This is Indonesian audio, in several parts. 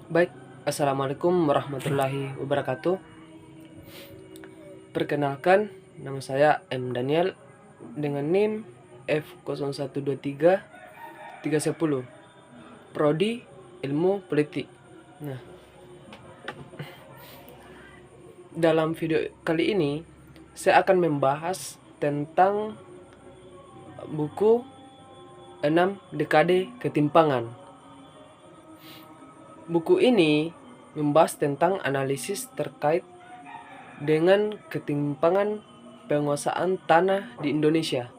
Baik, Assalamualaikum warahmatullahi wabarakatuh. Perkenalkan, nama saya M. Daniel dengan NIM F0123-310, Prodi Ilmu Politik. Nah, dalam video kali ini saya akan membahas tentang buku 6 Dekade Ketimpangan. Buku ini membahas tentang analisis terkait dengan ketimpangan penguasaan tanah di Indonesia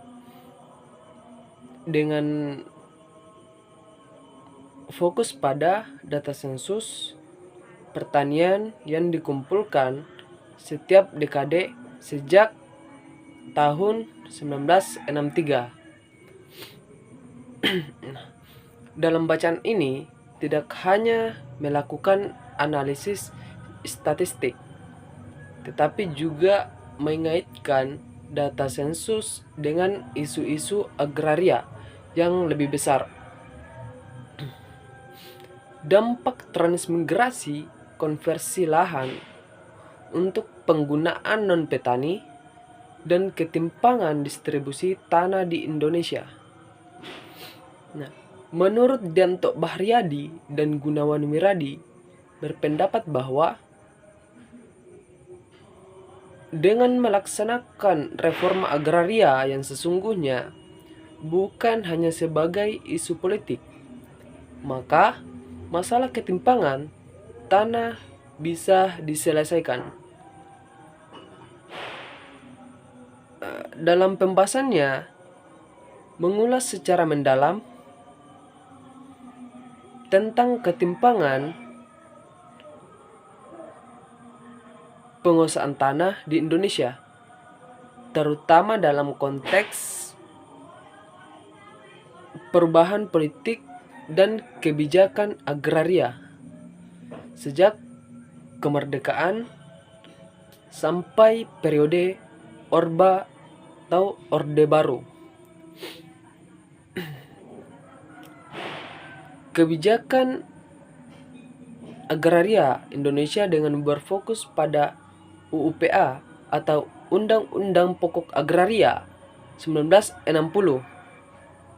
dengan fokus pada data sensus pertanian yang dikumpulkan setiap dekade sejak tahun 1963. Dalam bacaan ini tidak hanya melakukan analisis statistik, tetapi juga mengaitkan data sensus dengan isu-isu agraria yang lebih besar. Dampak transmigrasi konversi lahan untuk penggunaan non-petani dan ketimpangan distribusi tanah di Indonesia. Nah, menurut Danto Bahriyadi dan Gunawan Wiradi berpendapat bahwa dengan melaksanakan reforma agraria yang sesungguhnya bukan hanya sebagai isu politik, maka masalah ketimpangan tanah bisa diselesaikan. Dalam pembahasannya, mengulas secara mendalam tentang ketimpangan penguasaan tanah di Indonesia, terutama dalam konteks perubahan politik dan kebijakan agraria sejak kemerdekaan sampai periode Orba atau Orde Baru. Kebijakan agraria Indonesia dengan berfokus pada UUPA atau Undang-Undang Pokok Agraria 1960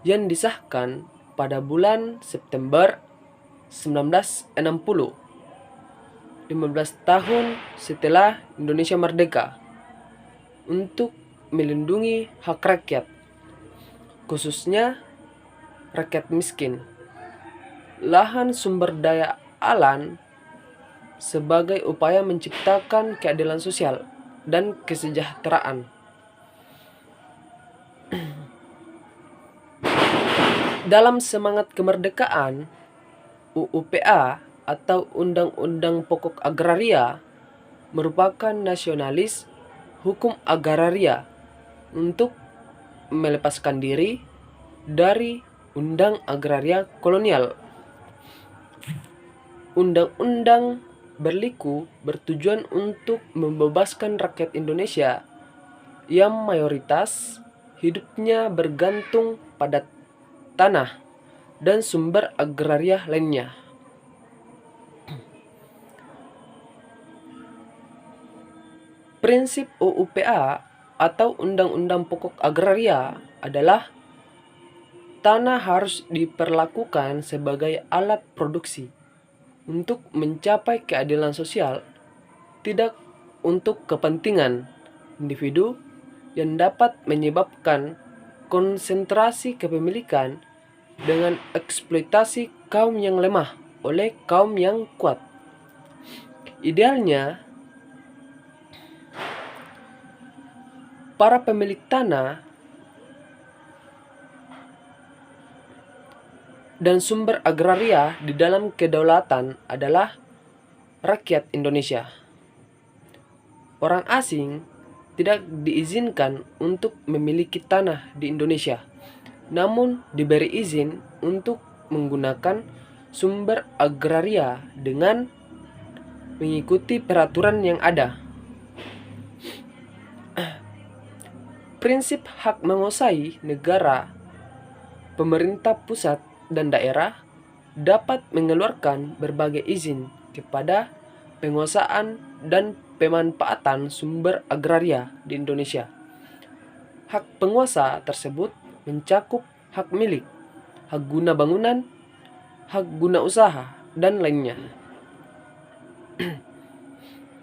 yang disahkan pada bulan September 1960, 15 tahun setelah Indonesia merdeka, untuk melindungi hak rakyat, khususnya rakyat miskin, lahan sumber daya alam sebagai upaya menciptakan keadilan sosial dan kesejahteraan. Dalam semangat kemerdekaan, UUPA atau Undang-Undang Pokok Agraria merupakan nasionalis hukum agraria untuk melepaskan diri dari undang agraria kolonial. Undang-undang berliku bertujuan untuk membebaskan rakyat Indonesia yang mayoritas hidupnya bergantung pada tanah dan sumber agraria lainnya. Prinsip UUPA atau Undang-Undang Pokok Agraria adalah tanah harus diperlakukan sebagai alat produksi untuk mencapai keadilan sosial, tidak untuk kepentingan individu yang dapat menyebabkan konsentrasi kepemilikan dengan eksploitasi kaum yang lemah oleh kaum yang kuat. Idealnya, para pemilik tanah dan sumber agraria di dalam kedaulatan adalah rakyat Indonesia. Orang asing tidak diizinkan untuk memiliki tanah di Indonesia, namun diberi izin untuk menggunakan sumber agraria dengan mengikuti peraturan yang ada. Prinsip hak menguasai negara, pemerintah pusat dan daerah dapat mengeluarkan berbagai izin kepada penguasaan dan pemanfaatan sumber agraria di Indonesia. Hak penguasa tersebut mencakup hak milik, hak guna bangunan, hak guna usaha, dan lainnya.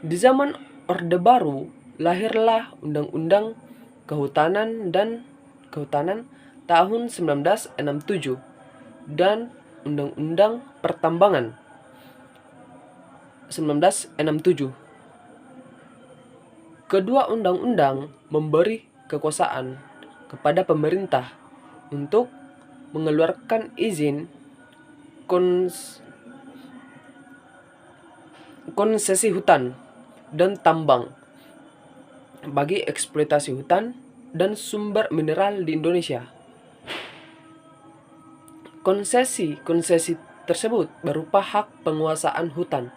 Di zaman Orde Baru lahirlah Undang-Undang Kehutanan tahun 1967 dan Undang-Undang Pertambangan 1967. Kedua undang-undang memberi kekuasaan kepada pemerintah untuk mengeluarkan izin konsesi hutan dan tambang bagi eksploitasi hutan dan sumber mineral di Indonesia. Konsesi tersebut berupa hak penguasaan hutan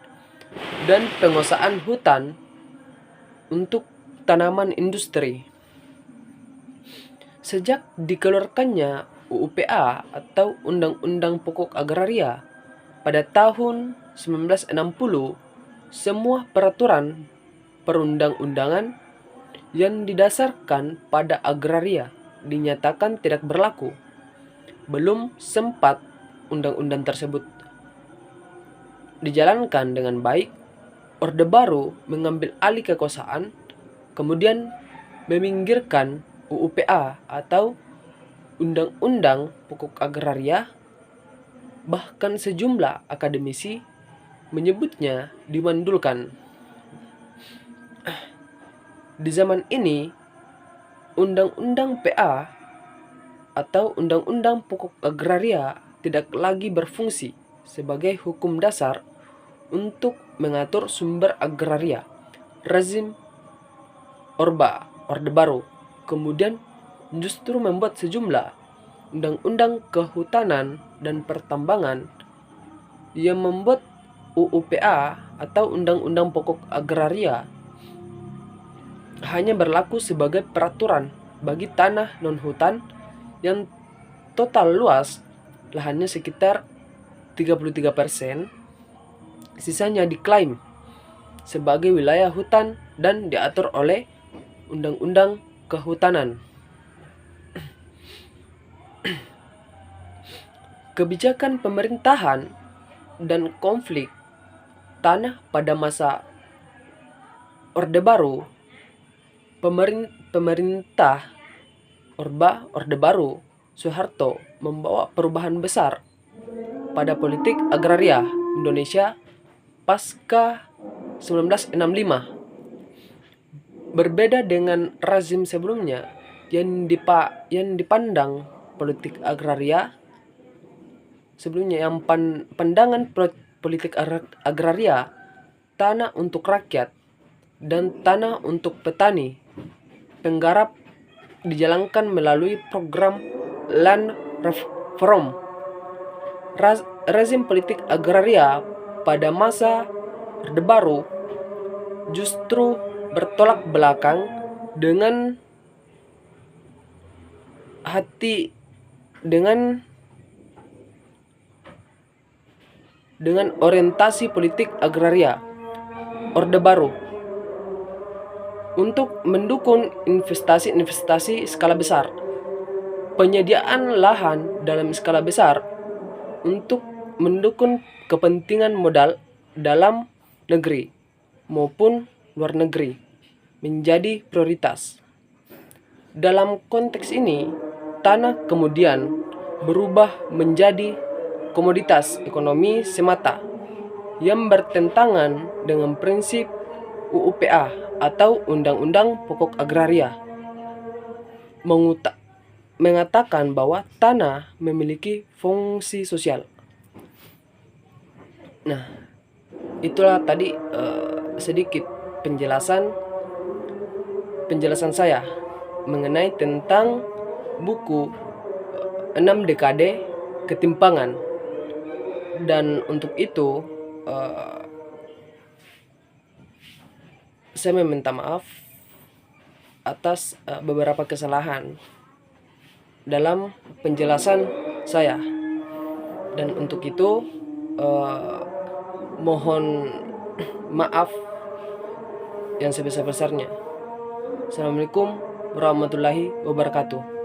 dan penguasaan hutan untuk tanaman industri. Sejak dikeluarkannya UUPA atau Undang-Undang Pokok Agraria pada tahun 1960, semua peraturan perundang-undangan yang didasarkan pada agraria dinyatakan tidak berlaku. Belum sempat undang-undang tersebut dijalankan dengan baik, Orde Baru mengambil alih kekuasaan, kemudian meminggirkan UUPA atau Undang-Undang Pokok Agraria. Bahkan sejumlah akademisi menyebutnya dimandulkan. Di zaman ini, Undang-Undang PA atau Undang-Undang Pokok Agraria tidak lagi berfungsi sebagai hukum dasar untuk mengatur sumber agraria. Rezim Orde Baru kemudian justru membuat sejumlah undang-undang kehutanan dan pertambangan yang membuat UUPA atau Undang-Undang Pokok Agraria hanya berlaku sebagai peraturan bagi tanah non-hutan yang total luas lahannya sekitar 33%, sisanya diklaim sebagai wilayah hutan dan diatur oleh Undang-Undang Kehutanan. Kebijakan pemerintahan dan konflik tanah pada masa Orde Baru, pemerintah Orde Baru Soeharto membawa perubahan besar pada politik agraria Indonesia pasca 1965. Berbeda dengan rezim sebelumnya yang dipandang politik agraria sebelumnya, yang pandangan politik agraria tanah untuk rakyat dan tanah untuk petani penggarap dijalankan melalui program land reform. Rezim politik agraria pada masa Orde Baru justru bertolak belakang dengan orientasi politik agraria Orde Baru untuk mendukung investasi skala besar, penyediaan lahan dalam skala besar untuk mendukung kepentingan modal dalam negeri maupun luar negeri menjadi prioritas. Dalam konteks ini, tanah kemudian berubah menjadi komoditas ekonomi semata yang bertentangan dengan prinsip UUPA atau Undang-Undang Pokok Agraria, mengatakan bahwa tanah memiliki fungsi sosial. Nah, itulah tadi sedikit penjelasan saya mengenai tentang buku 6 Dekade Ketimpangan. Dan untuk itu saya meminta maaf atas beberapa kesalahan dalam penjelasan saya. Dan untuk itu mohon maaf yang sebesar-besarnya. Assalamualaikum warahmatullahi wabarakatuh.